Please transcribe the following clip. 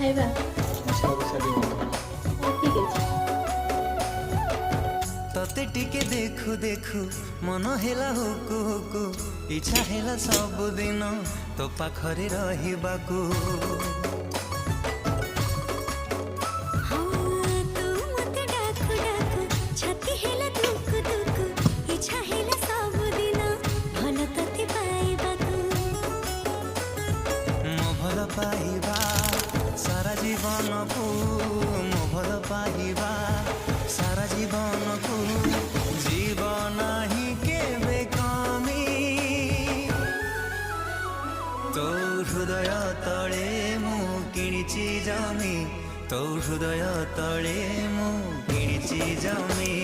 ଖାଇବା? ଠିକ୍ ଅଛି। तते टिके देखु देखु मन हेला हुकु हुकु इच्छा हेला सब दिन तो पाखरे रहिबाकू मो भल पाइबा सारा जीवन को मो भल पाइबा सारा जीवन को जीवन ही केबे कमी तो हृदय तले मु किणिची जमी तो हृदय तले मु किणिची जमी।